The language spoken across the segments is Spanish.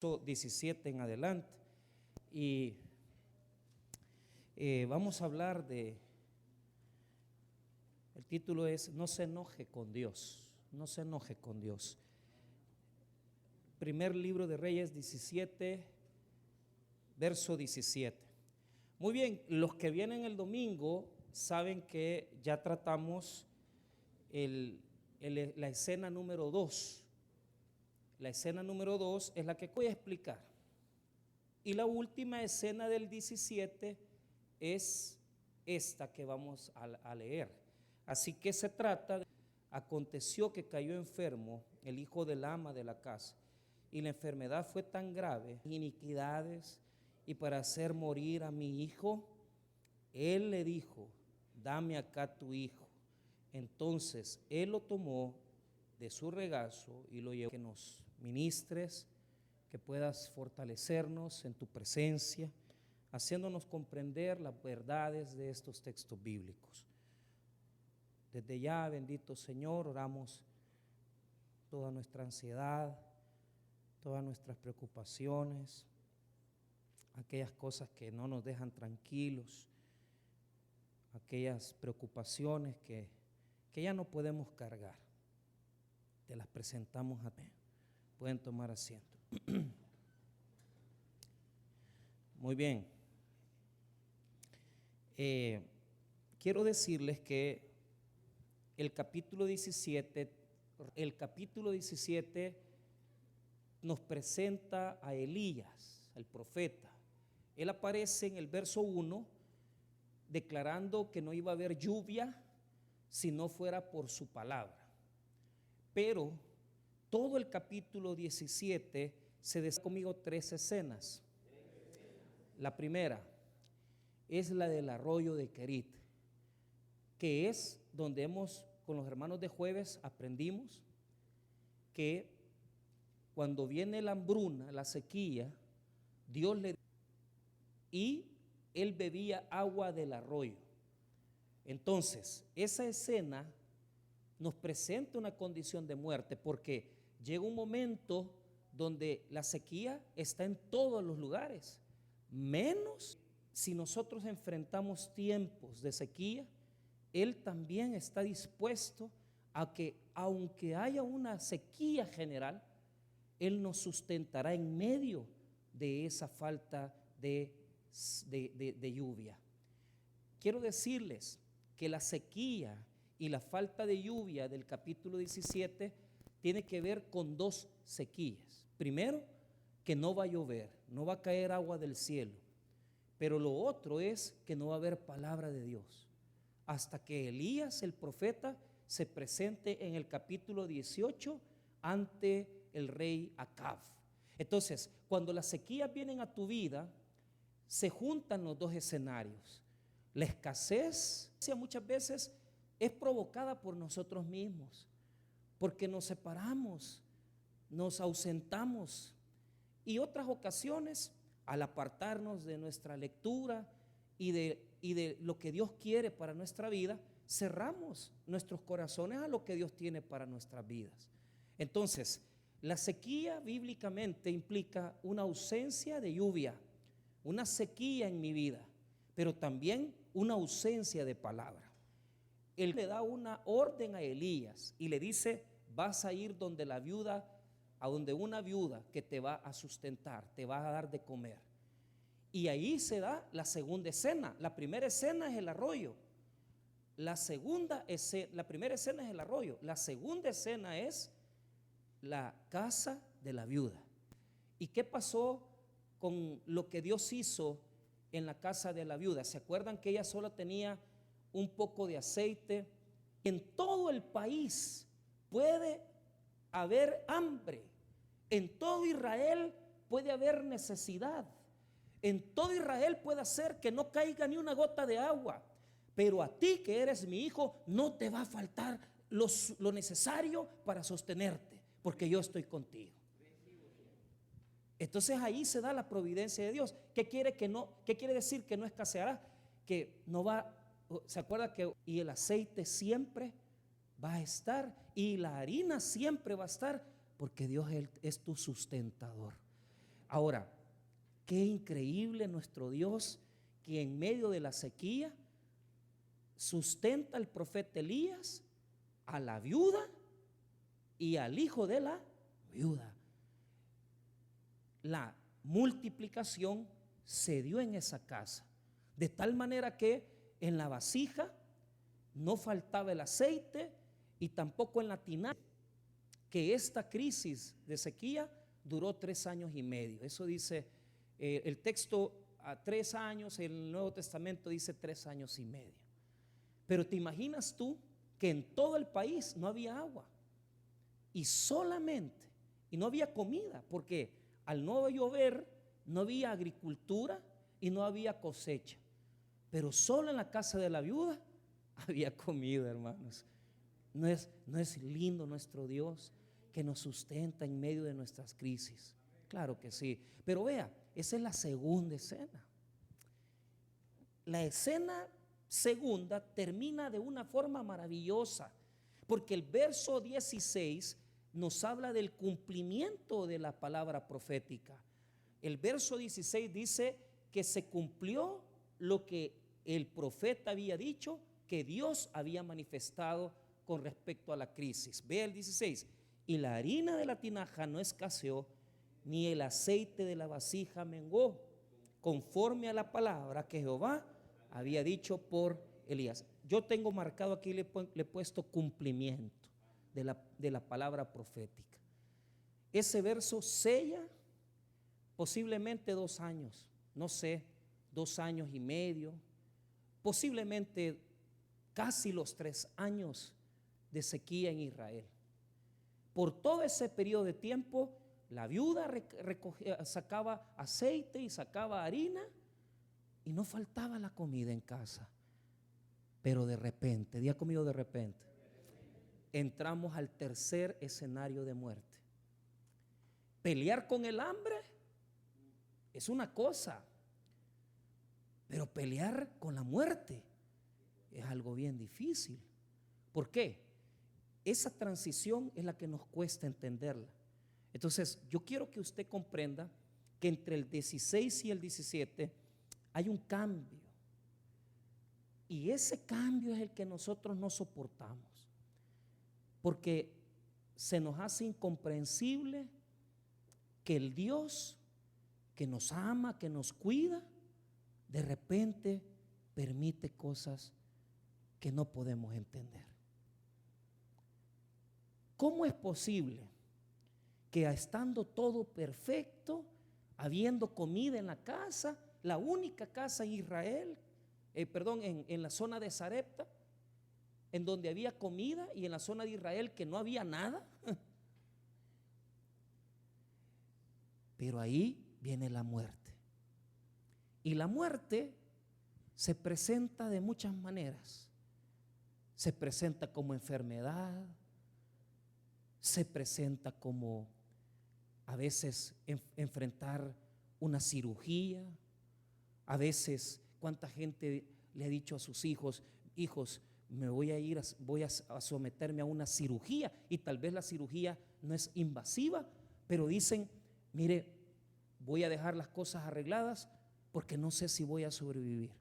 17 en adelante. Y vamos a hablar el título es No se enoje con Dios, no se enoje con Dios. Primer libro de Reyes 17, verso 17. Muy bien, los que vienen el domingo saben que ya tratamos la escena número 2. La escena número 2 es la que voy a explicar. Y la última escena del 17 es esta que vamos a leer. Así que se trata de: aconteció que cayó enfermo el hijo del ama de la casa, y la enfermedad fue tan grave, iniquidades, y para hacer morir a mi hijo, él le dijo: dame acá tu hijo. Entonces él lo tomó de su regazo y lo llevó. Que nos ministres, que puedas fortalecernos en tu presencia, haciéndonos comprender las verdades de estos textos bíblicos. Desde ya, bendito Señor, oramos toda nuestra ansiedad, todas nuestras preocupaciones, aquellas cosas que no nos dejan tranquilos, aquellas preocupaciones que ya no podemos cargar. Te las presentamos a ti. Pueden tomar asiento. Muy bien. Quiero decirles que el capítulo 17 nos presenta a Elías, el profeta. Él aparece en el verso 1 declarando que no iba a haber lluvia si no fuera por su palabra. Pero todo el capítulo 17 se desarrolla conmigo 3 escenas. La primera es la del arroyo de Querit, que es donde con los hermanos de jueves aprendimos que cuando viene la hambruna, la sequía, Dios le y él bebía agua del arroyo. Entonces, esa escena nos presenta una condición de muerte, porque llega un momento donde la sequía está en todos los lugares, menos si nosotros enfrentamos tiempos de sequía. Él también está dispuesto a que, aunque haya una sequía general, Él nos sustentará en medio de esa falta de lluvia. Quiero decirles que la sequía y la falta de lluvia del capítulo 17 tiene que ver con 2 sequías. Primero, que no va a llover, no va a caer agua del cielo. Pero lo otro es que no va a haber palabra de Dios hasta que Elías, el profeta, se presente en el capítulo 18 ante el rey Acab. Entonces, cuando las sequías vienen a tu vida, se juntan los 2 escenarios. La escasez muchas veces es provocada por nosotros mismos, porque nos separamos, nos ausentamos, y otras ocasiones, al apartarnos de nuestra lectura y de lo que Dios quiere para nuestra vida, cerramos nuestros corazones a lo que Dios tiene para nuestras vidas. Entonces, la sequía bíblicamente implica una ausencia de lluvia, una sequía en mi vida, pero también una ausencia de palabra. Él le da una orden a Elías y le dice: vas a ir donde una viuda que te va a sustentar, te va a dar de comer. Y ahí se da la segunda escena. La primera escena es el arroyo. La primera escena es el arroyo. La segunda escena es la casa de la viuda. ¿Y qué pasó con lo que Dios hizo en la casa de la viuda? ¿Se acuerdan que ella solo tenía un poco de aceite? En todo el país puede haber hambre. En todo Israel puede haber necesidad. En todo Israel puede hacer que no caiga ni una gota de agua. Pero a ti, que eres mi hijo, no te va a faltar lo necesario para sostenerte, porque yo estoy contigo. Entonces ahí se da la providencia de Dios. ¿Qué quiere decir que no escaseará? Que no va, ¿se acuerda que y el aceite siempre va a estar y la harina siempre va a estar? Porque Dios es tu sustentador. Ahora, qué increíble nuestro Dios, que en medio de la sequía sustenta al profeta Elías, a la viuda y al hijo de la viuda. La multiplicación se dio en esa casa, de tal manera que en la vasija no faltaba el aceite y tampoco en la tinaja, que esta crisis de sequía duró 3 años y medio. Eso dice el texto, a 3 años, el Nuevo Testamento dice 3 años y medio. Pero te imaginas tú que en todo el país no había agua y solamente, y no había comida, porque al no llover no había agricultura y no había cosecha, pero solo en la casa de la viuda había comida, hermanos. ¿No es lindo nuestro Dios, que nos sustenta en medio de nuestras crisis? Claro que sí. Pero vea, esa es la segunda escena. La escena segunda termina de una forma maravillosa, porque el verso 16 nos habla del cumplimiento de la palabra profética. El verso 16 dice que se cumplió lo que el profeta había dicho, que Dios había manifestado con respecto a la crisis. Ve el 16: y la harina de la tinaja no escaseó, ni el aceite de la vasija menguó, conforme a la palabra que Jehová había dicho por Elías. Yo tengo marcado aquí, le he puesto cumplimiento de la palabra profética. Ese verso sella posiblemente 2 años, no sé, 2 años y medio, posiblemente casi los 3 años de sequía en Israel. Por todo ese periodo de tiempo, la viuda sacaba aceite y sacaba harina y no faltaba la comida en casa. Pero de repente, diga conmigo, de repente, entramos al tercer escenario de muerte. Pelear con el hambre es una cosa, pero pelear con la muerte es algo bien difícil. ¿Por qué? Esa transición es la que nos cuesta entenderla. Entonces, yo quiero que usted comprenda que entre el 16 y el 17 hay un cambio. Y ese cambio es el que nosotros no soportamos, porque se nos hace incomprensible que el Dios que nos ama, que nos cuida, de repente permite cosas que no podemos entender. ¿Cómo es posible que estando todo perfecto, habiendo comida en la casa, la única casa en Israel, en la zona de Sarepta, en donde había comida, y en la zona de Israel que no había nada? Pero ahí viene la muerte. Y la muerte se presenta de muchas maneras. Se presenta como enfermedad, se presenta como a veces enfrentar una cirugía. A veces, ¿cuánta gente le ha dicho a sus hijos: hijos, voy a someterme a una cirugía? Y tal vez la cirugía no es invasiva, pero dicen: mire, voy a dejar las cosas arregladas porque no sé si voy a sobrevivir.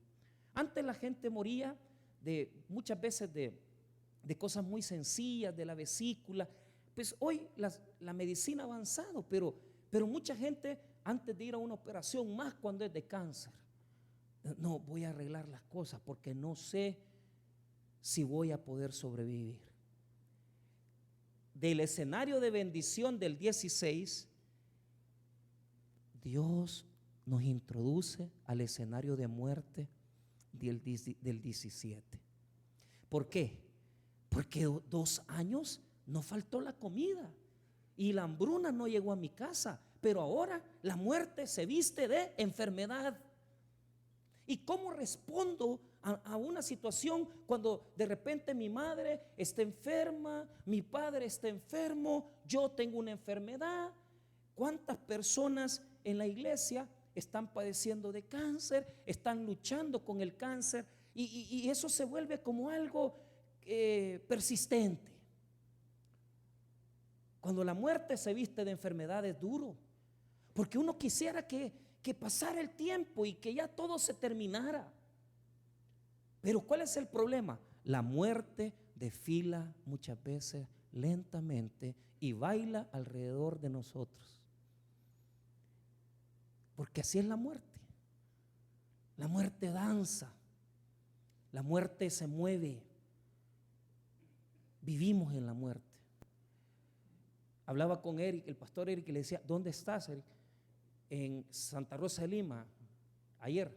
Antes la gente moría muchas veces de cosas muy sencillas, de la vesícula. Pues hoy la medicina ha avanzado, pero mucha gente, antes de ir a una operación, más cuando es de cáncer, no, voy a arreglar las cosas porque no sé si voy a poder sobrevivir. Del escenario de bendición del 16, Dios nos introduce al escenario de muerte del 17. ¿Por qué? Porque 2 años no faltó la comida y la hambruna no llegó a mi casa, pero ahora la muerte se viste de enfermedad. ¿Y cómo respondo a una situación cuando de repente mi madre está enferma, mi padre está enfermo, yo tengo una enfermedad? ¿Cuántas personas en la iglesia están padeciendo de cáncer, están luchando con el cáncer, y eso se vuelve como algo persistente? Cuando la muerte se viste de enfermedad es duro, Porque uno quisiera que pasara el tiempo y que ya todo se terminara. Pero ¿cuál es el problema? La muerte desfila muchas veces lentamente y baila alrededor de nosotros. Porque así es la muerte. La muerte danza. La muerte se mueve. Vivimos en la muerte. Hablaba con Eric, el pastor Eric, y le decía: ¿dónde estás, Eric? En Santa Rosa de Lima, ayer.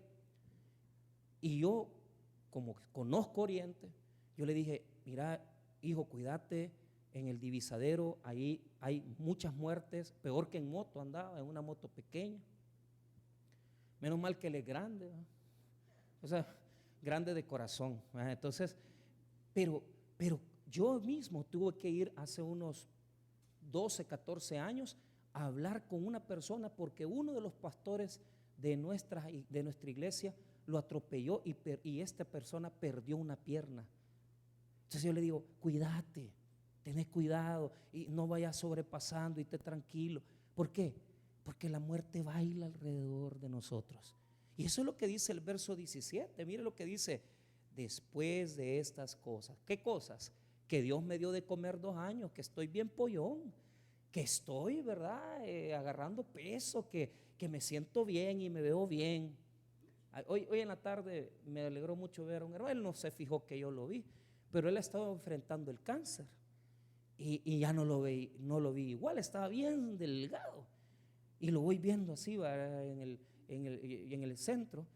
Y yo, como conozco Oriente, yo le dije: mira, hijo, cuídate en el divisadero, ahí hay muchas muertes, peor que en moto andaba, en una moto pequeña. Menos mal que él es grande, ¿no? O sea, grande de corazón, ¿no? Entonces, pero yo mismo tuve que ir hace unos 12, 14 años a hablar con una persona porque uno de los pastores de nuestra iglesia lo atropelló y esta persona perdió una pierna. Entonces yo le digo: cuídate, tenés cuidado y no vayas sobrepasando y esté tranquilo. ¿Por qué? Porque la muerte baila alrededor de nosotros. Y eso es lo que dice el verso 17. Mire lo que dice: después de estas cosas. ¿Qué cosas? Que Dios me dio de comer 2 años, que estoy bien pollón, que estoy, ¿verdad? Agarrando peso, que me siento bien y me veo bien. Hoy en la tarde me alegró mucho ver a un hermano. Él no se fijó que yo lo vi, pero él ha estado enfrentando el cáncer y ya no lo vi igual, estaba bien delgado y lo voy viendo así, ¿verdad? en el centro,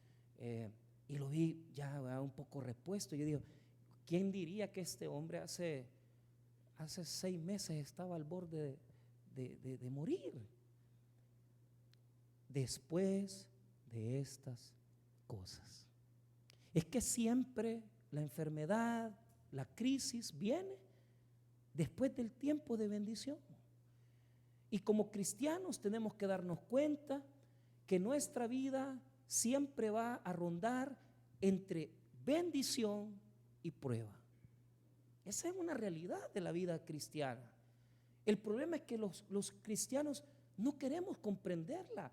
y lo vi ya, ¿verdad? Un poco repuesto. Yo digo: ¿quién diría que este hombre hace 6 meses estaba al borde de morir? Después de estas cosas. Es que siempre la enfermedad, la crisis viene después del tiempo de bendición. Y como cristianos tenemos que darnos cuenta que nuestra vida siempre va a rondar entre bendición y prueba. Esa es una realidad de la vida cristiana. El problema es que los cristianos no queremos comprenderla.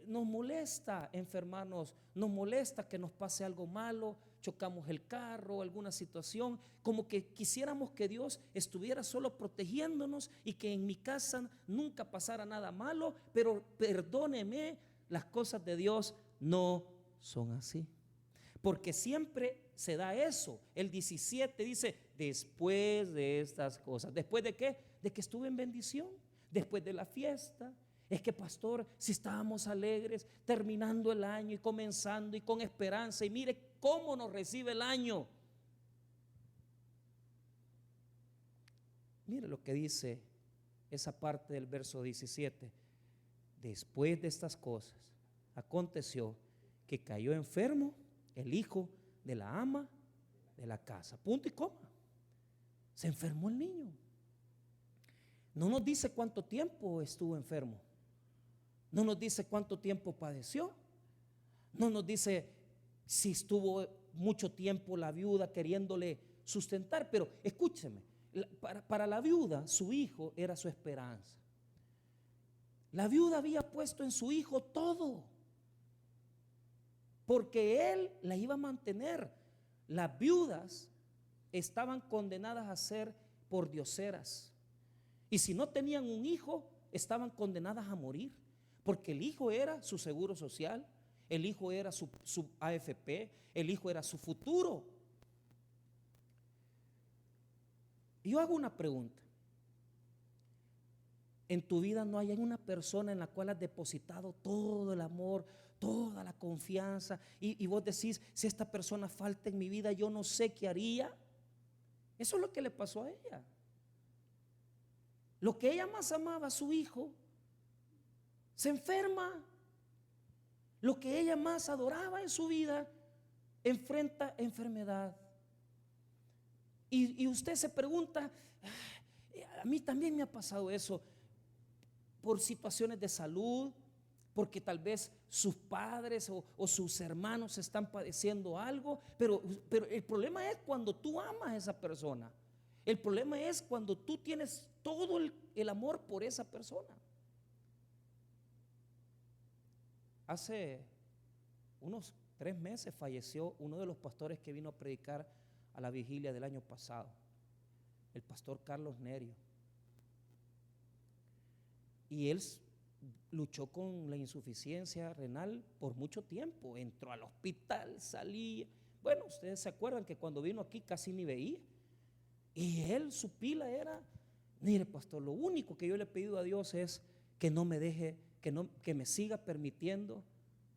Nos molesta enfermarnos, nos molesta que nos pase algo malo, chocamos el carro, alguna situación, como que quisiéramos que Dios estuviera solo protegiéndonos y que en mi casa nunca pasara nada malo. Pero perdóneme, las cosas de Dios no son así, porque siempre se da eso. El 17 dice: después de estas cosas. ¿Después de qué? De que estuve en bendición, después de la fiesta. Es que, pastor, si estábamos alegres terminando el año y comenzando y con esperanza, y mire cómo nos recibe el año. Mire lo que dice esa parte del verso 17. Después de estas cosas, aconteció que cayó enfermo el hijo de la ama de la casa. Punto y coma. Se enfermó el niño. No nos dice cuánto tiempo estuvo enfermo. No nos dice cuánto tiempo padeció. No nos dice si estuvo mucho tiempo la viuda queriéndole sustentar. Pero escúcheme, para la viuda su hijo era su esperanza. La viuda había puesto en su hijo todo, porque él la iba a mantener. Las viudas estaban condenadas a ser pordioseras, y si no tenían un hijo estaban condenadas a morir, porque el hijo era su seguro social, el hijo era su AFP, el hijo era su futuro. Y yo hago una pregunta: en tu vida no hay una persona en la cual has depositado todo el amor, toda la confianza, y vos decís: si esta persona falta en mi vida, yo no sé qué haría? Eso es lo que le pasó a ella. Lo que ella más amaba, a su hijo, se enferma. Lo que ella más adoraba en su vida enfrenta enfermedad. Y usted se pregunta: a mí también me ha pasado eso, por situaciones de salud, porque tal vez sus padres o sus hermanos están padeciendo algo, pero el problema es cuando tú amas a esa persona. El problema es cuando tú tienes todo el amor por esa persona. Hace unos 3 meses falleció uno de los pastores que vino a predicar a la vigilia del año pasado, el pastor Carlos Nerio. Y él luchó con la insuficiencia renal por mucho tiempo, entró al hospital, salía. Bueno, ustedes se acuerdan que cuando vino aquí casi ni veía. Y él, su pila era, mire pastor, lo único que yo le he pedido a Dios es que no me deje, que me siga permitiendo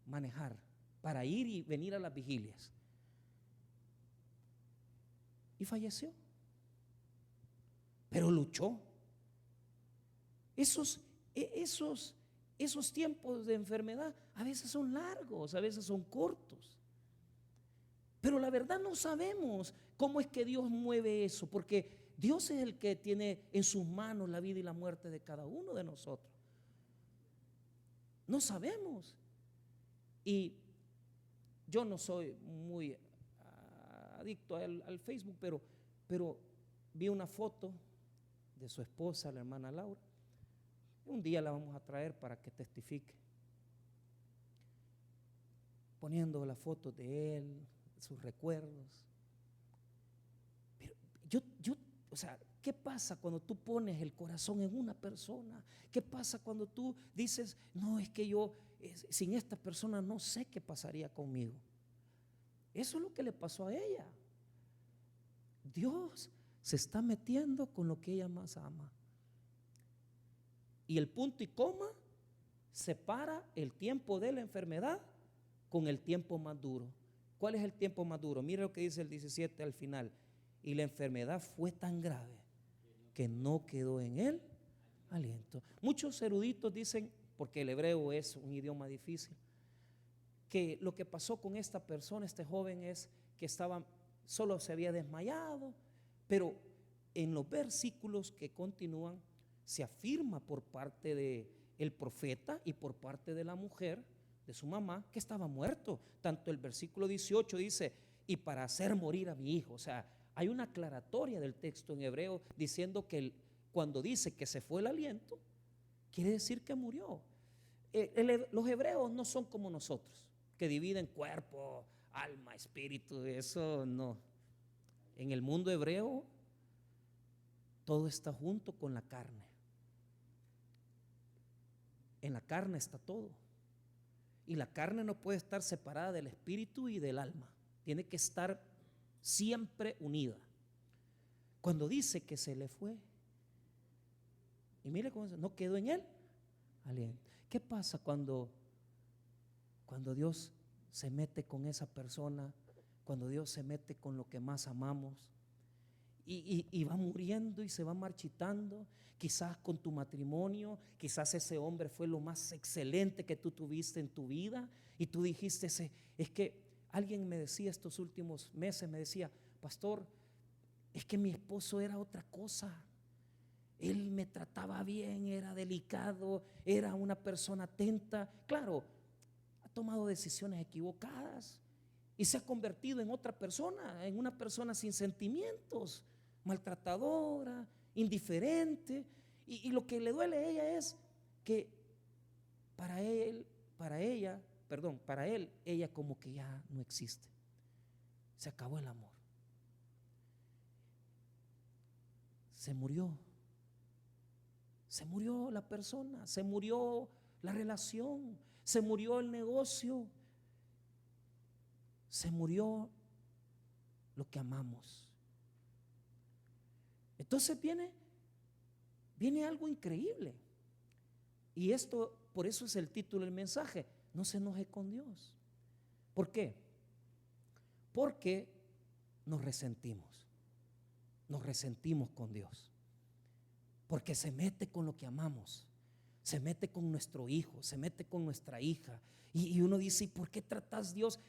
manejar para ir y venir a las vigilias. Y falleció. Pero luchó. Esos tiempos de enfermedad a veces son largos, a veces son cortos. Pero la verdad no sabemos cómo es que Dios mueve eso, porque Dios es el que tiene en sus manos la vida y la muerte de cada uno de nosotros. No sabemos. Y yo no soy muy adicto al Facebook, pero vi una foto de su esposa, la hermana Laura. Un día la vamos a traer para que testifique, poniendo la foto de él, sus recuerdos. Pero o sea, ¿qué pasa cuando tú pones el corazón en una persona? ¿Qué pasa cuando tú dices, no, es que yo sin esta persona no sé qué pasaría conmigo? Eso es lo que le pasó a ella. Dios se está metiendo con lo que ella más ama. Y el punto y coma separa el tiempo de la enfermedad con el tiempo más duro. ¿Cuál es el tiempo más duro? Mire lo que dice el 17 al final. Y la enfermedad fue tan grave que no quedó en él aliento. Muchos eruditos dicen, porque el hebreo es un idioma difícil, que lo que pasó con esta persona, este joven, es que solo se había desmayado, pero en los versículos que continúan se afirma por parte del profeta y por parte de la mujer, de su mamá, que estaba muerto. Tanto el versículo 18 dice, y para hacer morir a mi hijo. O sea, hay una aclaratoria del texto en hebreo diciendo que cuando dice que se fue el aliento, quiere decir que murió. Los hebreos no son como nosotros, que dividen cuerpo, alma, espíritu. Eso no. En el mundo hebreo todo está junto con la carne. En la carne está todo. Y la carne no puede estar separada del espíritu y del alma. Tiene que estar siempre unida. Cuando dice que se le fue, y mire cómo no quedó en él aliento. ¿Qué pasa cuando Dios se mete con esa persona? Cuando Dios se mete con lo que más amamos y va muriendo y se va marchitando. Quizás con tu matrimonio, quizás ese hombre fue lo más excelente que tú tuviste en tu vida y tú dijiste, es que alguien me decía estos últimos meses, me decía, pastor, es que mi esposo era otra cosa. Él me trataba bien, era delicado, era una persona atenta. Claro, ha tomado decisiones equivocadas y se ha convertido en otra persona, en una persona sin sentimientos, maltratadora, indiferente. Y lo que le duele a ella es que para él, ella como que ya no existe. Se acabó el amor. Se murió la persona, se murió la relación, se murió el negocio, se murió lo que amamos. Entonces viene algo increíble. Y esto, por eso es el título del mensaje: no se enoje con Dios. ¿Por qué? Porque nos resentimos con Dios. Porque se mete con lo que amamos, se mete con nuestro hijo, se mete con nuestra hija. Y uno dice, ¿y por qué tratas Dios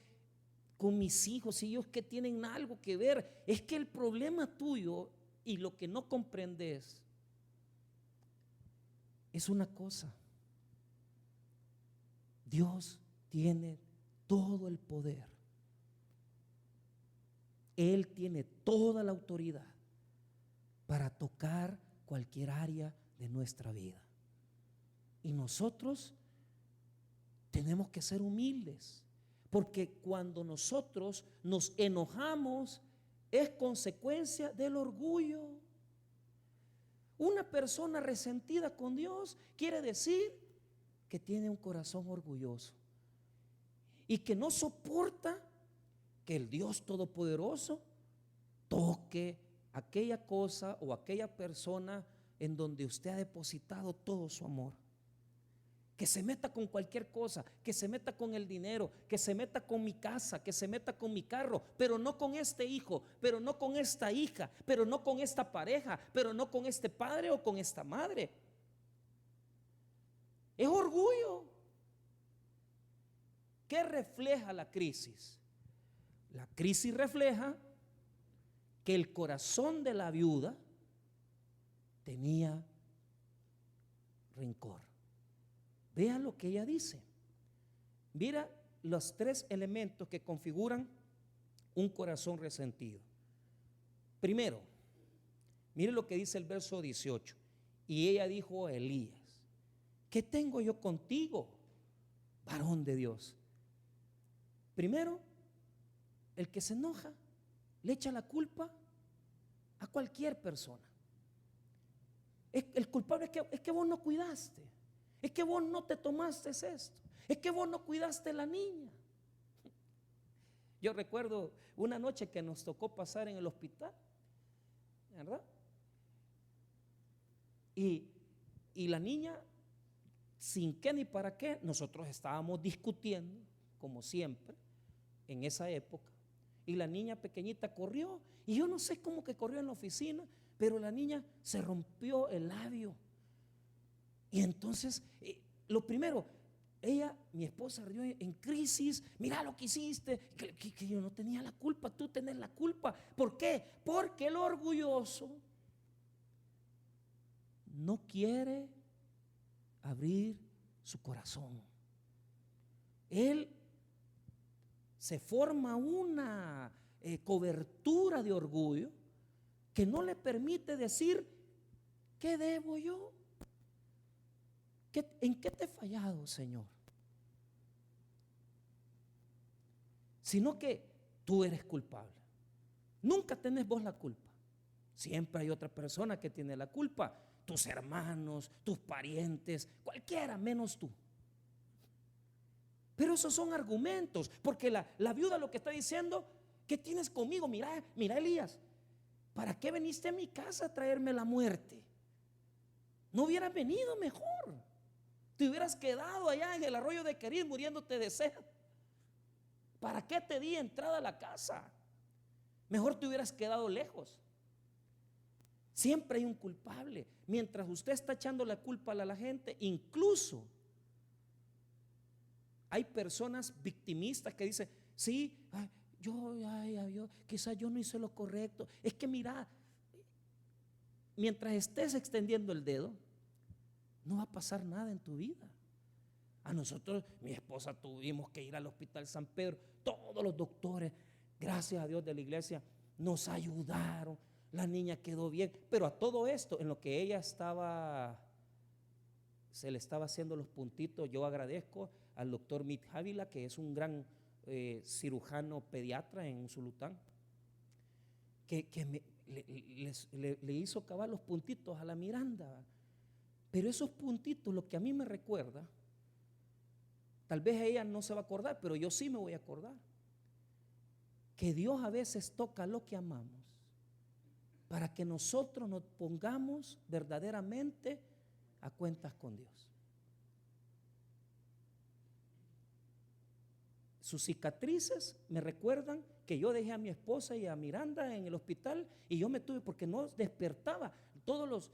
con mis hijos? Si ellos que tienen algo que ver. Es que el problema tuyo y lo que no comprendes es una cosa: Dios tiene todo el poder. Él tiene toda la autoridad para tocar cualquier área de nuestra vida. Y nosotros tenemos que ser humildes, porque cuando nosotros nos enojamos es consecuencia del orgullo. Una persona resentida con Dios quiere decir que tiene un corazón orgulloso y que no soporta que el Dios Todopoderoso toque aquella cosa o aquella persona en donde usted ha depositado todo su amor. Que se meta con cualquier cosa, que se meta con el dinero, que se meta con mi casa, que se meta con mi carro, pero no con este hijo, pero no con esta hija, pero no con esta pareja, pero no con este padre o con esta madre. Es orgullo. ¿Qué refleja la crisis? La crisis refleja que el corazón de la viuda tenía rencor. Vea lo que ella dice. Mira los 3 elementos que configuran un corazón resentido. Primero, mire lo que dice el verso 18. Y ella dijo a Elías: ¿qué tengo yo contigo, varón de Dios? Primero, el que se enoja le echa la culpa a cualquier persona. El culpable es que vos no cuidaste, es que vos no te tomaste esto, es que vos no cuidaste la niña. Yo recuerdo una noche que nos tocó pasar en el hospital, ¿verdad? Y la niña, sin qué ni para qué, nosotros estábamos discutiendo, como siempre, en esa época. Y la niña pequeñita corrió, y yo no sé cómo que corrió en la oficina, pero la niña se rompió el labio. Y entonces, lo primero, ella, mi esposa, rió en crisis. Mira lo que hiciste, que yo no tenía la culpa, tú tenés la culpa. ¿Por qué? Porque el orgulloso no quiere abrir su corazón. Él se forma una cobertura de orgullo que no le permite decir: ¿qué debo yo? ¿En qué te he fallado, Señor? Sino que tú eres culpable. Nunca tenés vos la culpa. Siempre hay otra persona que tiene la culpa. Tus hermanos, tus parientes, cualquiera menos tú. Pero esos son argumentos, porque la viuda lo que está diciendo: ¿qué tienes conmigo? Mira, Elías, ¿para qué viniste a mi casa a traerme la muerte? No hubieras venido mejor. Te hubieras quedado allá en el arroyo de Querid muriéndote de sed. ¿Para qué te di entrada a la casa? Mejor te hubieras quedado lejos. Siempre hay un culpable. Mientras usted está echando la culpa a la gente, incluso hay personas victimistas que dicen: sí, yo quizás yo no hice lo correcto. Es que mira, mientras estés extendiendo el dedo, no va a pasar nada en tu vida. A nosotros, mi esposa, tuvimos que ir al Hospital San Pedro. Todos los doctores, gracias a Dios de la iglesia, nos ayudaron. La niña quedó bien. Pero a todo esto, en lo que ella se le estaba haciendo los puntitos, yo agradezco al doctor Mit Javila, que es un gran cirujano pediatra en Usulután, que le hizo cavar los puntitos a la Miranda. Pero esos puntitos, lo que a mí me recuerda, tal vez ella no se va a acordar, pero yo sí me voy a acordar, que Dios a veces toca lo que amamos para que nosotros nos pongamos verdaderamente a cuentas con Dios. Sus cicatrices me recuerdan que yo dejé a mi esposa y a Miranda en el hospital, y yo me tuve, porque no despertaba. Todos los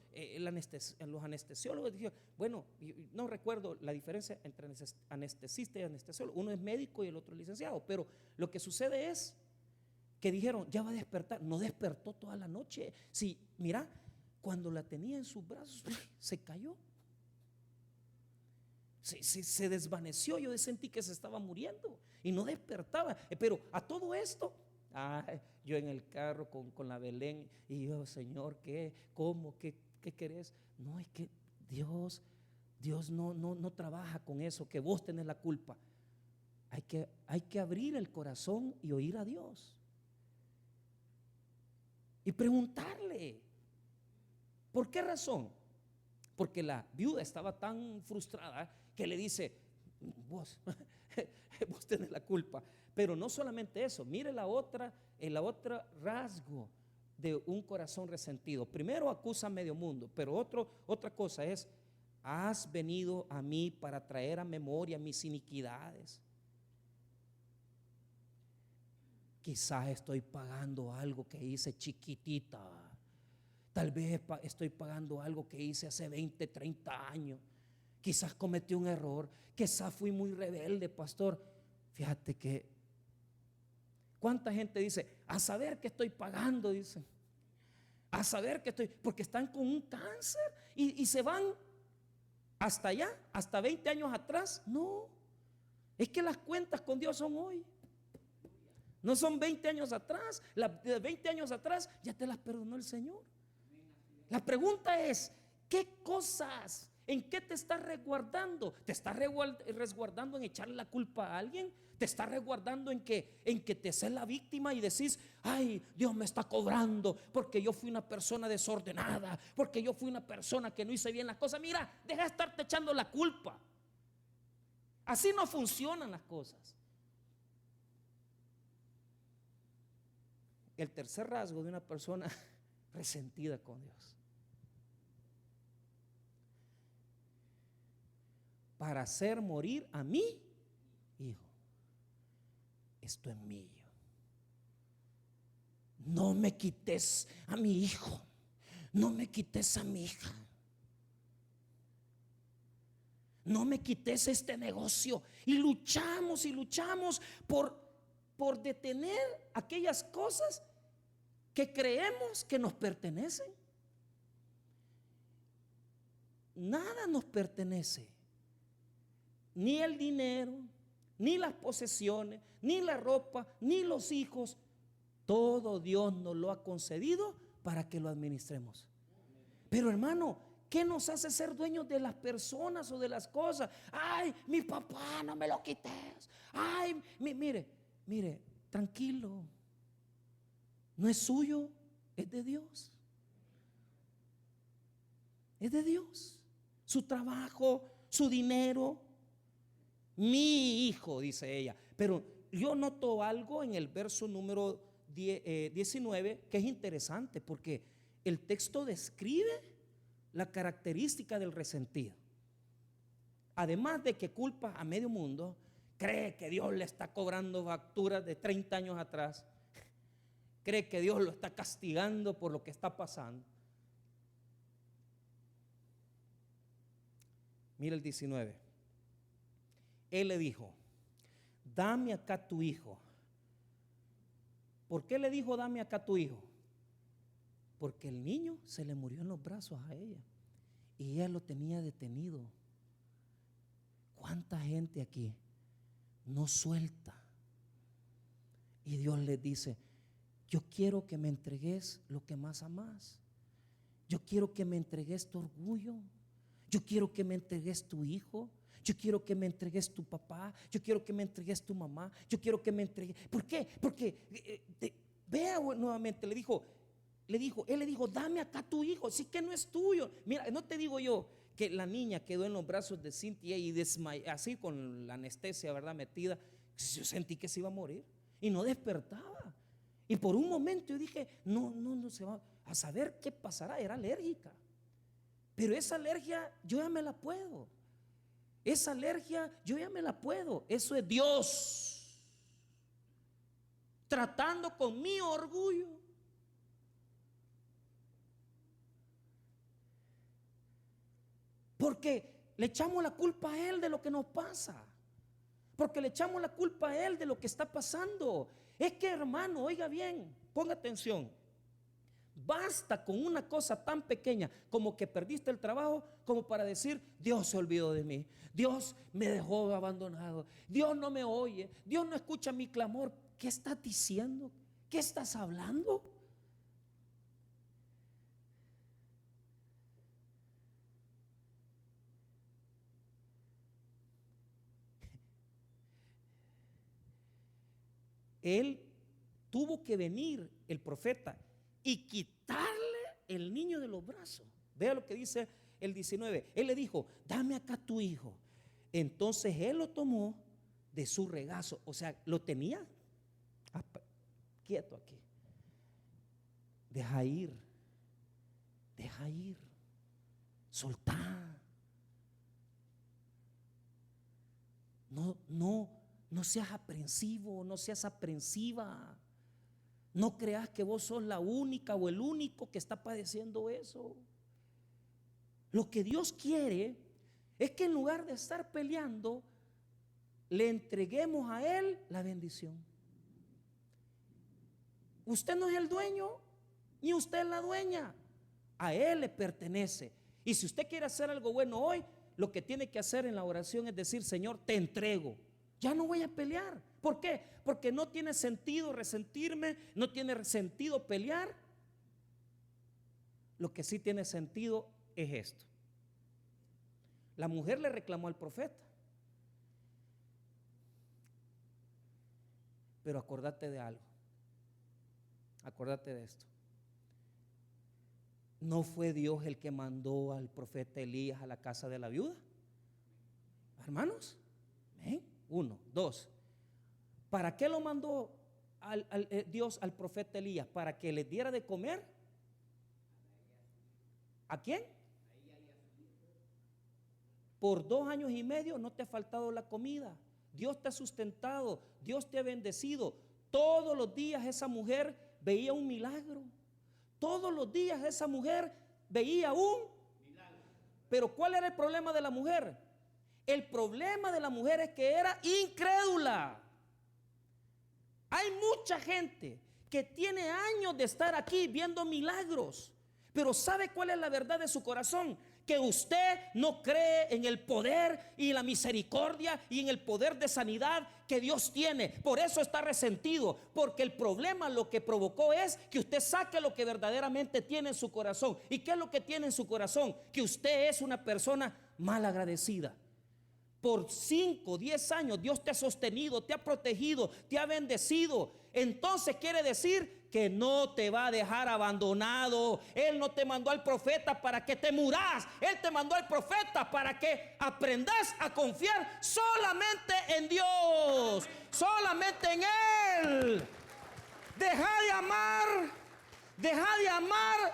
anestesiólogos dijeron, bueno, no recuerdo la diferencia entre anestesista y anestesiólogo, uno es médico y el otro es licenciado, pero lo que sucede es que dijeron: ya va a despertar. No despertó toda la noche. Sí, mira, cuando la tenía en sus brazos, se cayó, se desvaneció. Yo sentí que se estaba muriendo y no despertaba. Pero a todo esto, yo en el carro con la Belén, y yo: Señor, ¿qué? ¿Cómo? ¿Qué querés? No, es que Dios Dios no trabaja con eso, que vos tenés la culpa. Hay que abrir el corazón y oír a Dios. Y preguntarle, ¿por qué razón? Porque la viuda estaba tan frustrada que le dice, vos tenés la culpa. Pero no solamente eso, mire el otro rasgo de un corazón resentido. Primero acusa a medio mundo, pero otra cosa es, has venido a mí para traer a memoria mis iniquidades. Quizás estoy pagando algo que hice chiquitita. Tal vez estoy pagando algo que hice hace 20, 30 años. Quizás cometí un error. Quizás fui muy rebelde, pastor. Fíjate que ¿cuánta gente dice, a saber que estoy pagando? Dicen, a saber que estoy, porque están con un cáncer y se van hasta allá, hasta 20 años atrás. No, es que las cuentas con Dios son hoy. No son 20 años atrás. Las de 20 años atrás ya te las perdonó el Señor. La pregunta es, ¿qué cosas? ¿En qué te estás resguardando? ¿Te estás resguardando en echarle la culpa a alguien? ¿Te estás resguardando en que te seas la víctima y decís, ay, Dios me está cobrando porque yo fui una persona desordenada, porque yo fui una persona que no hice bien las cosas? Mira, deja de estarte echando la culpa. Así no funcionan las cosas. El tercer rasgo de una persona resentida con Dios: para hacer morir a mi hijo. Esto es mío. No me quites a mi hijo. No me quites a mi hija. No me quites este negocio. Y luchamos por detener aquellas cosas que creemos que nos pertenecen. Nada nos pertenece. Ni el dinero, ni las posesiones, ni la ropa, ni los hijos. Todo Dios nos lo ha concedido para que lo administremos. Pero hermano, ¿qué nos hace ser dueños de las personas o de las cosas? Ay, mi papá, no me lo quites. Ay, mire, tranquilo. No es suyo, es de Dios. Es de Dios. Su trabajo, su dinero. Mi hijo, dice ella. Pero yo noto algo en el verso número 19 que es interesante, porque el texto describe la característica del resentido. Además de que culpa a medio mundo, cree que Dios le está cobrando facturas de 30 años atrás, cree que Dios lo está castigando por lo que está pasando. Mira el 19. Él le dijo, dame acá tu hijo. ¿Por qué le dijo dame acá tu hijo? Porque el niño se le murió en los brazos a ella y ella lo tenía detenido. ¿Cuánta gente aquí no suelta? Y Dios le dice, yo quiero que me entregues lo que más amas. Yo quiero que me entregues tu orgullo. Yo quiero que me entregues tu hijo. Yo quiero que me entregues tu papá. Yo quiero que me entregues tu mamá. Yo quiero que me entregues. ¿Por qué? Porque vea nuevamente, él le dijo, dame acá tu hijo. Sí que no es tuyo. Mira, no te digo yo que la niña quedó en los brazos de Cintia y desmayó, así con la anestesia, ¿verdad? Metida. Yo sentí que se iba a morir y no despertaba. Y por un momento yo dije, no se va a saber qué pasará. Era alérgica. Pero esa alergia yo ya me la puedo. Esa alergia yo ya me la puedo. Eso es Dios tratando con mi orgullo. Porque le echamos la culpa a Él de lo que nos pasa. Porque le echamos la culpa a Él de lo que está pasando. Es que, hermano, oiga bien, ponga atención. Basta con una cosa tan pequeña como que perdiste el trabajo, como para decir, Dios se olvidó de mí, Dios me dejó abandonado, Dios no me oye, Dios no escucha mi clamor. ¿Qué estás diciendo? ¿Qué estás hablando? él tuvo que venir el profeta y quitarle el niño de los brazos. Vea lo que dice el 19. Él le dijo: dame acá tu hijo. Entonces él lo tomó de su regazo, o sea, lo tenía quieto aquí. Deja ir, soltá. No seas aprensivo, no seas aprensiva. No creas que vos sos la única o el único que está padeciendo eso. Lo que Dios quiere es que en lugar de estar peleando, le entreguemos a Él la bendición. Usted no es el dueño, ni usted es la dueña. A Él le pertenece. Y si usted quiere hacer algo bueno hoy, lo que tiene que hacer en la oración es decir: Señor, te entrego. Ya no voy a pelear. ¿Por qué? Porque no tiene sentido resentirme, no tiene sentido pelear. Lo que sí tiene sentido es esto. La mujer le reclamó al profeta. Pero acordate de algo. Acordate de esto. ¿No fue Dios el que mandó al profeta Elías a la casa de la viuda? Hermanos, ¿eh? 1, 2. ¿Para qué lo mandó Dios al profeta Elías? ¿Para que le diera de comer? ¿A quién? Por 2 años y medio no te ha faltado la comida. Dios te ha sustentado, Dios te ha bendecido. Todos los días esa mujer veía un milagro. Todos los días esa mujer veía un milagro. Pero ¿cuál era el problema de la mujer? El problema de la mujer es que era incrédula. Hay mucha gente que tiene años de estar aquí viendo milagros, pero ¿sabe cuál es la verdad de su corazón? Que usted no cree en el poder y la misericordia y en el poder de sanidad que Dios tiene. Por eso está resentido, porque el problema lo que provocó es que usted saque lo que verdaderamente tiene en su corazón. ¿Y qué es lo que tiene en su corazón? Que usted es una persona mal agradecida. Por 5, 10 años Dios te ha sostenido, te ha protegido, te ha bendecido. Entonces quiere decir que no te va a dejar abandonado. Él no te mandó al profeta para que te muras. Él te mandó al profeta para que aprendas a confiar solamente en Dios, solamente en Él. Deja de amar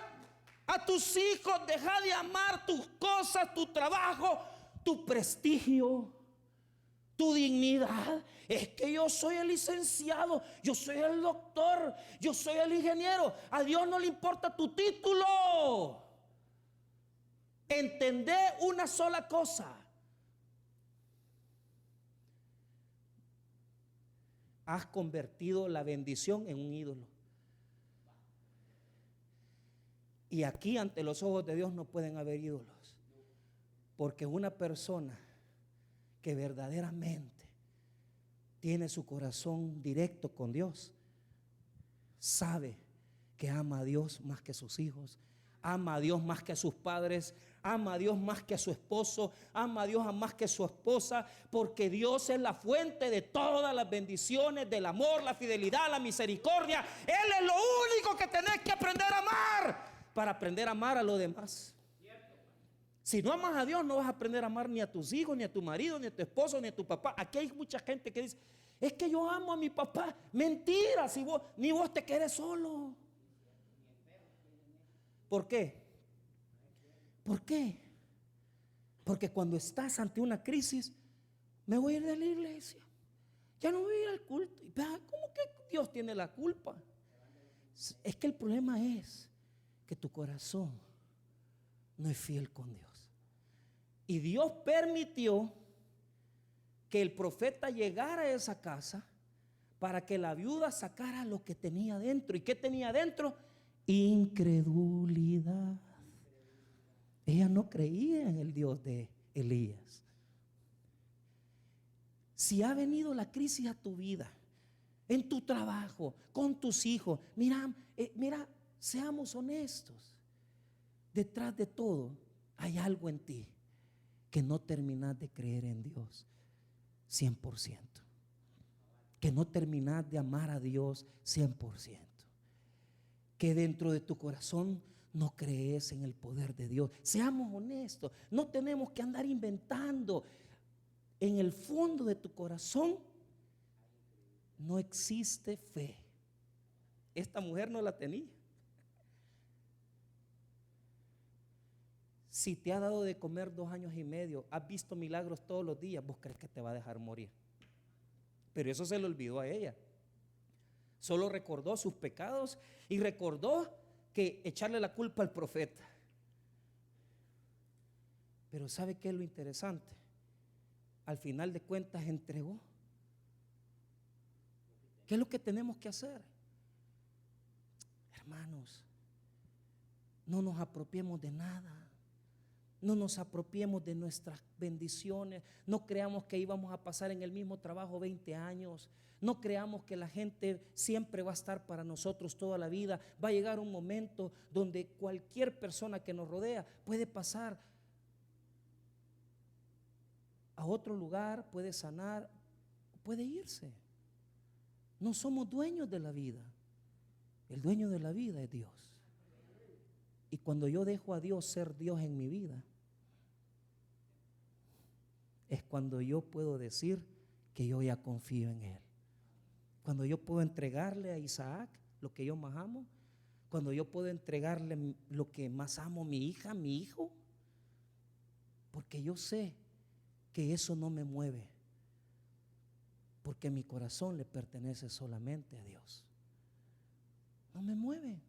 a tus hijos, deja de amar tus cosas, tu trabajo, tu prestigio, tu dignidad. Es que yo soy el licenciado, yo soy el doctor, yo soy el ingeniero. A Dios no le importa tu título. Entendé una sola cosa: has convertido la bendición en un ídolo. Y aquí ante los ojos de Dios no pueden haber ídolos, porque una persona que verdaderamente tiene su corazón directo con Dios sabe que ama a Dios más que sus hijos, ama a Dios más que a sus padres, ama a Dios más que a su esposo, ama a Dios más que a su esposa, porque Dios es la fuente de todas las bendiciones, del amor, la fidelidad, la misericordia. Él es lo único que tenés que aprender a amar para aprender a amar a los demás. Si no amas a Dios, no vas a aprender a amar ni a tus hijos, ni a tu marido, ni a tu esposo, ni a tu papá. Aquí hay mucha gente que dice: es que yo amo a mi papá. Mentira, si ni vos te quedes solo. ¿Por qué? ¿Por qué? Porque cuando estás ante una crisis, me voy a ir de la iglesia, ya no voy a ir al culto. ¿Cómo que Dios tiene la culpa? Es que el problema es que tu corazón no es fiel con Dios. Y Dios permitió que el profeta llegara a esa casa para que la viuda sacara lo que tenía dentro. ¿Y qué tenía dentro? Incredulidad. Ella no creía en el Dios de Elías. Si ha venido la crisis a tu vida, en tu trabajo, con tus hijos, mira, seamos honestos. Detrás de todo hay algo en ti que no terminas de creer en Dios 100%. que no terminas de amar a Dios 100%. Que dentro de tu corazón no crees en el poder de Dios. Seamos honestos, no tenemos que andar inventando. En el fondo de tu corazón no existe fe. Esta mujer no la tenía. Si te ha dado de comer 2 años y medio, has visto milagros todos los días, vos crees que te va a dejar morir. Pero eso se le olvidó a ella. Solo recordó sus pecados y recordó que echarle la culpa al profeta. Pero ¿sabe qué es lo interesante? Al final de cuentas entregó. ¿Qué es lo que tenemos que hacer? Hermanos, no nos apropiemos de nada. No nos apropiemos de nuestras bendiciones. No creamos que íbamos a pasar en el mismo trabajo 20 años. No creamos que la gente siempre va a estar para nosotros toda la vida. Va a llegar un momento donde cualquier persona que nos rodea puede pasar a otro lugar, puede sanar, puede irse. No somos dueños de la vida. El dueño de la vida es Dios. Y cuando yo dejo a Dios ser Dios en mi vida, es cuando yo puedo decir que yo ya confío en Él. Cuando yo puedo entregarle a Isaac lo que yo más amo. Cuando yo puedo entregarle lo que más amo, mi hija, mi hijo. Porque yo sé que eso no me mueve. Porque mi corazón le pertenece solamente a Dios. No me mueve.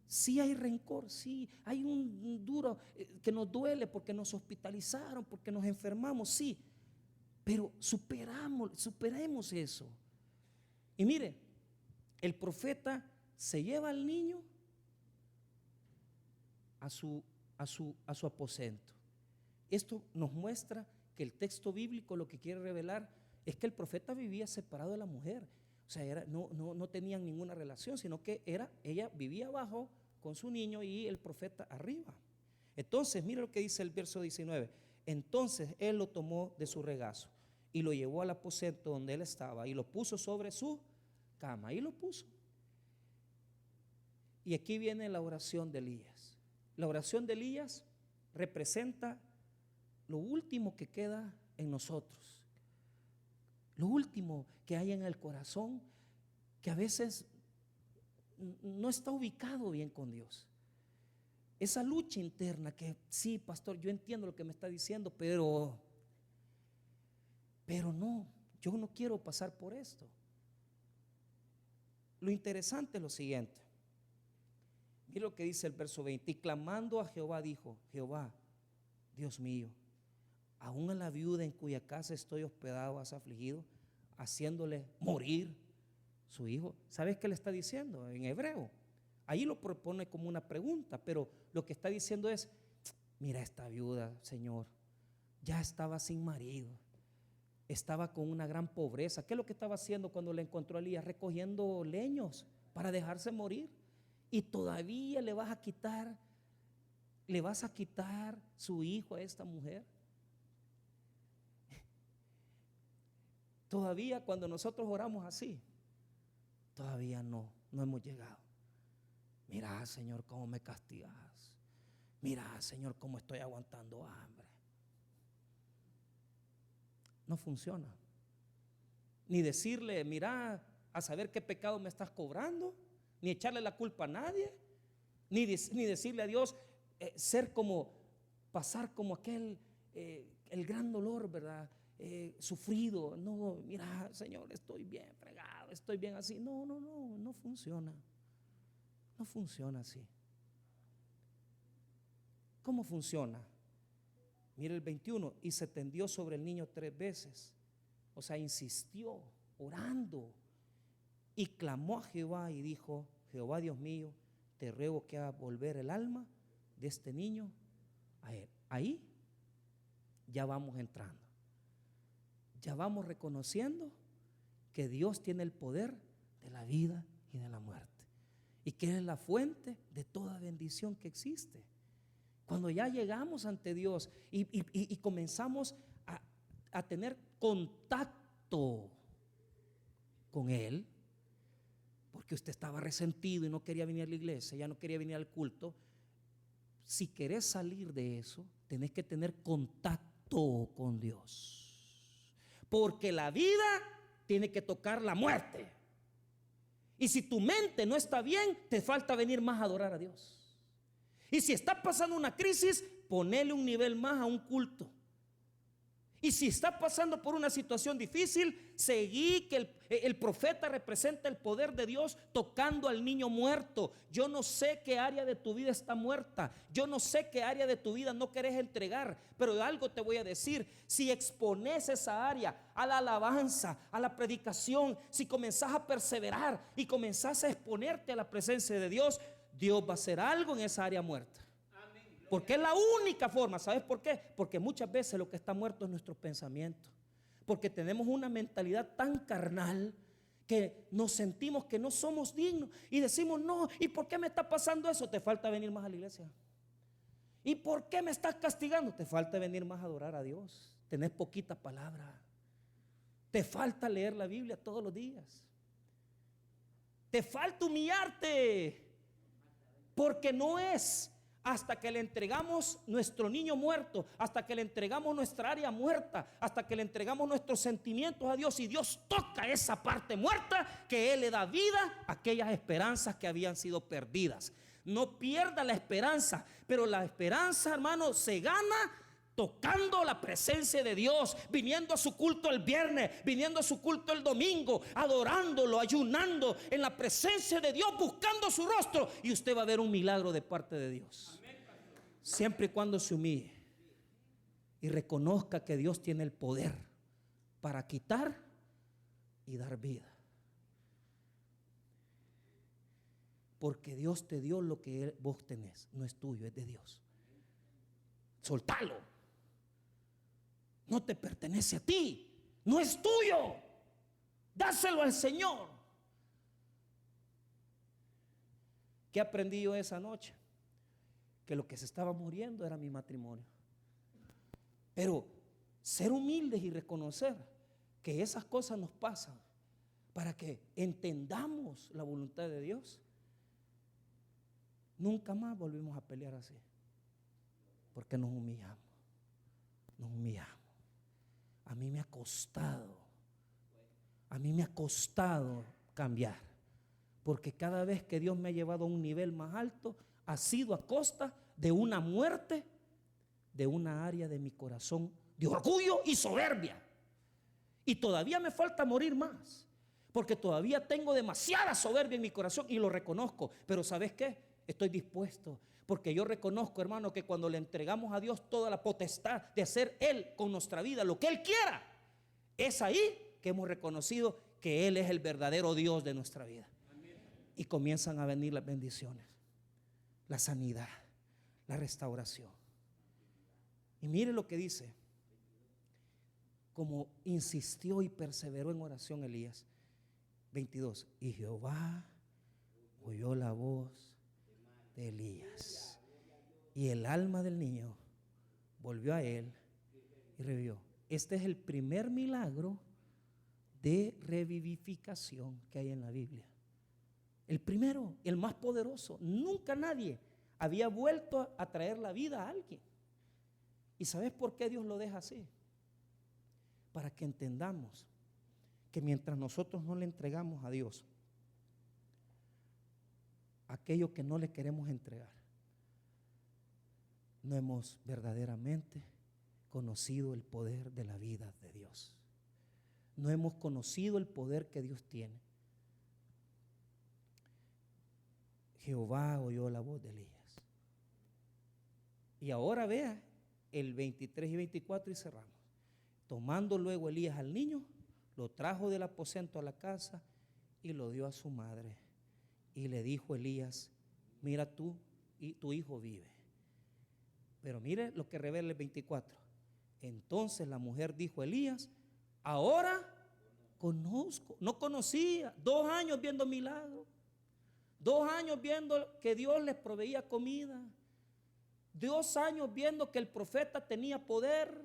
Sí hay rencor, sí hay un duro que nos duele porque nos hospitalizaron, porque nos enfermamos, sí, pero superemos eso. Y mire, el profeta se lleva al niño a su aposento. Esto nos muestra que el texto bíblico lo que quiere revelar es que el profeta vivía separado de la mujer. O sea, no tenían ninguna relación, sino que ella vivía abajo con su niño y el profeta arriba. Entonces, mira lo que dice el verso 19. Entonces él lo tomó de su regazo y lo llevó al aposento donde él estaba y lo puso sobre su cama. Ahí lo puso. Y aquí viene la oración de Elías. La oración de Elías representa lo último que queda en nosotros. Lo último que hay en el corazón, que a veces no está ubicado bien con Dios. Esa lucha interna que sí, pastor, yo entiendo lo que me está diciendo, pero no, yo no quiero pasar por esto. Lo interesante es lo siguiente. Mira lo que dice el verso 20. Y clamando a Jehová dijo: Jehová, Dios mío, aún a la viuda en cuya casa estoy hospedado has afligido, haciéndole morir su hijo. ¿Sabes qué le está diciendo en hebreo? Ahí lo propone como una pregunta, pero lo que está diciendo es: mira, esta viuda, Señor, ya estaba sin marido, estaba con una gran pobreza. ¿Qué es lo que estaba haciendo cuando le encontró a Elías? Recogiendo leños para dejarse morir. Y todavía le vas a quitar su hijo a esta mujer. Todavía cuando nosotros oramos así, todavía no hemos llegado. Mira, Señor, cómo me castigas. Mira, Señor, cómo estoy aguantando hambre. No funciona. Ni decirle: mira, a saber qué pecado me estás cobrando, ni echarle la culpa a nadie, ni decirle a Dios, pasar como aquel, el gran dolor, ¿verdad? Sufrido. No, mira, Señor, estoy bien fregado, estoy bien así. No funciona. No funciona así. ¿Cómo funciona? Mira el 21. Y se tendió sobre el niño 3 veces. O sea, insistió orando y clamó a Jehová y dijo: Jehová Dios mío, te ruego que haga volver el alma de este niño a él. Ahí ya vamos entrando. Ya vamos reconociendo que Dios tiene el poder de la vida y de la muerte, y que Él es la fuente de toda bendición que existe. Cuando ya llegamos ante Dios y comenzamos a tener contacto con él, porque usted estaba resentido y no quería venir a la iglesia, ya no quería venir al culto. Si querés salir de eso, tenés que tener contacto con Dios, porque la vida tiene que tocar la muerte. Y si tu mente no está bien, te falta venir más a adorar a Dios. Y si está pasando una crisis, ponele un nivel más a un culto. Y si está pasando por una situación difícil, seguí que el profeta representa el poder de Dios tocando al niño muerto. Yo no sé qué área de tu vida está muerta. Yo no sé qué área de tu vida no querés entregar. Pero algo te voy a decir. Si expones esa área a la alabanza, a la predicación, si comenzás a perseverar y comenzás a exponerte a la presencia de Dios, Dios va a hacer algo en esa área muerta. Porque es la única forma. ¿Sabes por qué? Porque muchas veces lo que está muerto es nuestro pensamiento. Porque tenemos una mentalidad tan carnal que nos sentimos que no somos dignos y decimos no. ¿Y por qué me está pasando eso? Te falta venir más a la iglesia. ¿Y por qué me estás castigando? Te falta venir más a adorar a Dios. Tenés poquita palabra. Te falta leer la Biblia todos los días. Te falta humillarte. Porque no es hasta que le entregamos nuestro niño muerto, hasta que le entregamos nuestra área muerta, hasta que le entregamos nuestros sentimientos a Dios y Dios toca esa parte muerta, que Él le da vida a aquellas esperanzas que habían sido perdidas. No pierda la esperanza, pero la esperanza, hermano, se gana tocando la presencia de Dios, viniendo a su culto el viernes, viniendo a su culto el domingo, adorándolo, ayunando en la presencia de Dios, buscando su rostro, y usted va a ver un milagro de parte de Dios. Siempre y cuando se humille y reconozca que Dios tiene el poder para quitar y dar vida. Porque Dios te dio lo que vos tenés, no es tuyo, es de Dios. Soltalo. No te pertenece a ti, no es tuyo. Dáselo al Señor. ¿Qué aprendí yo esa noche? Que lo que se estaba muriendo era mi matrimonio. Pero ser humildes y reconocer que esas cosas nos pasan para que entendamos la voluntad de Dios. Nunca más volvimos a pelear así, porque nos humillamos. Nos humillamos. A mí me ha costado cambiar, porque cada vez que Dios me ha llevado a un nivel más alto, ha sido a costa de una muerte, de una área de mi corazón de orgullo y soberbia. Y todavía me falta morir más, porque todavía tengo demasiada soberbia en mi corazón y lo reconozco. Pero ¿sabes qué? Estoy dispuesto, porque yo reconozco, hermano, que cuando le entregamos a Dios toda la potestad de hacer Él con nuestra vida lo que Él quiera, es ahí que hemos reconocido que Él es el verdadero Dios de nuestra vida. Y comienzan a venir las bendiciones, la sanidad, la restauración. Y mire lo que dice: como insistió y perseveró en oración Elías. 22. Y Jehová oyó la voz de Elías, y el alma del niño volvió a él y revivió. Este es el primer milagro de revivificación que hay en la Biblia. El primero, el más poderoso. Nunca nadie había vuelto a traer la vida a alguien. ¿Y sabes por qué Dios lo deja así? Para que entendamos que mientras nosotros no le entregamos a Dios aquello que no le queremos entregar, no hemos verdaderamente conocido el poder de la vida de Dios. No hemos conocido el poder que Dios tiene. Jehová oyó la voz de Elías. Y ahora vea el 23 y 24 y cerramos. Tomando luego Elías al niño, lo trajo del aposento a la casa y lo dio a su madre. Y le dijo Elías: mira, tú y tu hijo vive. Pero mire lo que revela el 24. Entonces la mujer dijo a Elías: ahora conozco. No conocía. 2 años viendo milagros. 2 años viendo que Dios les proveía comida. 2 años viendo que el profeta tenía poder.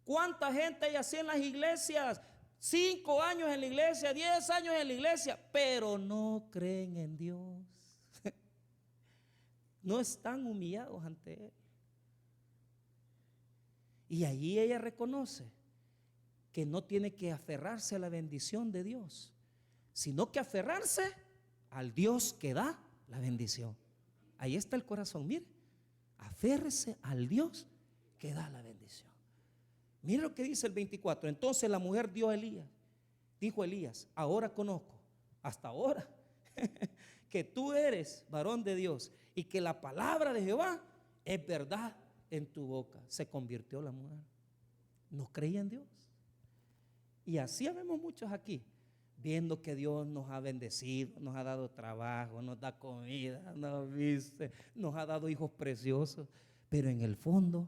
¿Cuánta gente hay así en las iglesias? 5 años en la iglesia, 10 años en la iglesia, pero no creen en Dios. No están humillados ante Él. Y allí ella reconoce que no tiene que aferrarse a la bendición de Dios, sino que aferrarse al Dios que da la bendición. Ahí está el corazón, mire, aférrese al Dios que da la bendición. Mire lo que dice el 24. Entonces la mujer dijo a Elías, ahora conozco, hasta ahora, que tú eres varón de Dios y que la palabra de Jehová es verdad en tu boca. Se convirtió la mujer, no creía en Dios. Y así vemos muchos aquí, viendo que Dios nos ha bendecido, nos ha dado trabajo, nos da comida, nos viste, nos ha dado hijos preciosos, pero en el fondo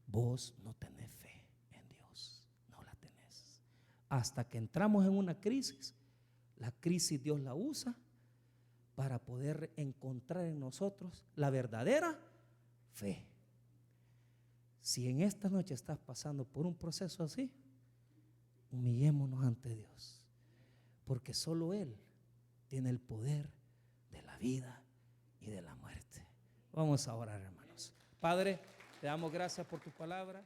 vos no tenés fe en Dios, no la tenés. Hasta que entramos en una crisis, la crisis Dios la usa para poder encontrar en nosotros la verdadera fe. Si en esta noche estás pasando por un proceso así, humillémonos ante Dios, porque solo Él tiene el poder de la vida y de la muerte. Vamos a orar, hermanos. Padre, te damos gracias por tu palabra.